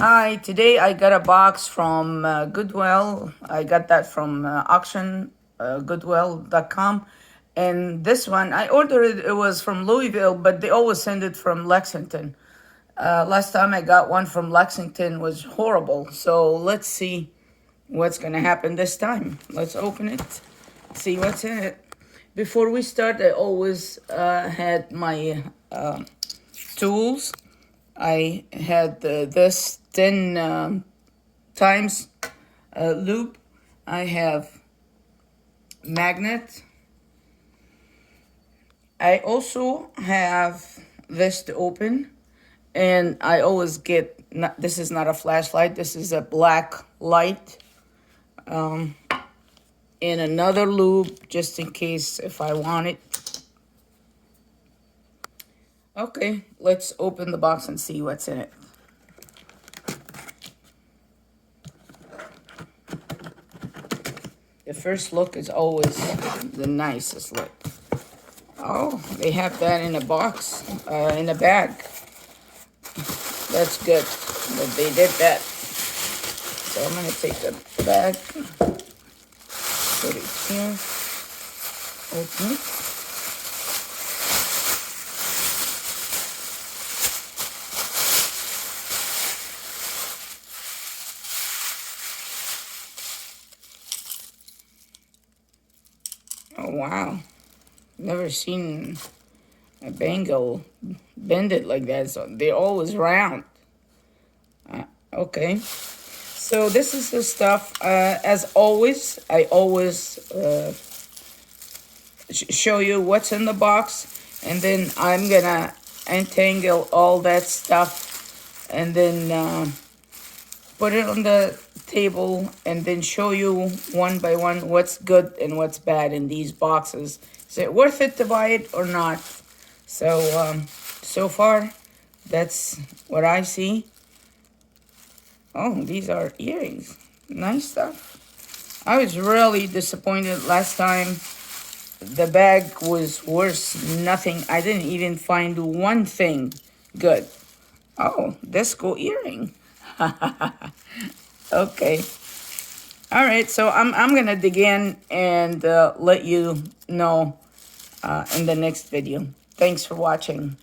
Hi, today I got a box from Goodwill. I got that from auction, goodwill.com. And this one, I ordered it was from Louisville, but they always send it from Lexington. Last time I got one from Lexington was horrible. So let's see what's going to happen this time. Let's open it, see what's in it. Before we start, I always had my tools. I had this 10 times loop. I have magnet. I also have this to open, and I always get, this is not a flashlight, this is a black light in another loop just in case if I want it. Okay, let's open the box and see what's in it. The first look is always the nicest look. Oh, they have that in a box, in a bag. That's good that they did that. So I'm gonna take the bag, put it here, open it. Oh, wow. Never seen a bangle bended like that. So they're always round. Okay. So this is the stuff. As always, I always show you what's in the box. And then I'm going to untangle all that stuff. And then put it on the table and then show you one by one what's good and what's bad in these boxes. Is it worth it to buy it or not? So so far that's what I see. Oh, these are earrings. Nice stuff. I was really disappointed last time. The bag was worse. Nothing. I didn't even find one thing good. Oh, disco earring. Okay. All right, so I'm gonna dig in and let you know in the next video. Thanks for watching.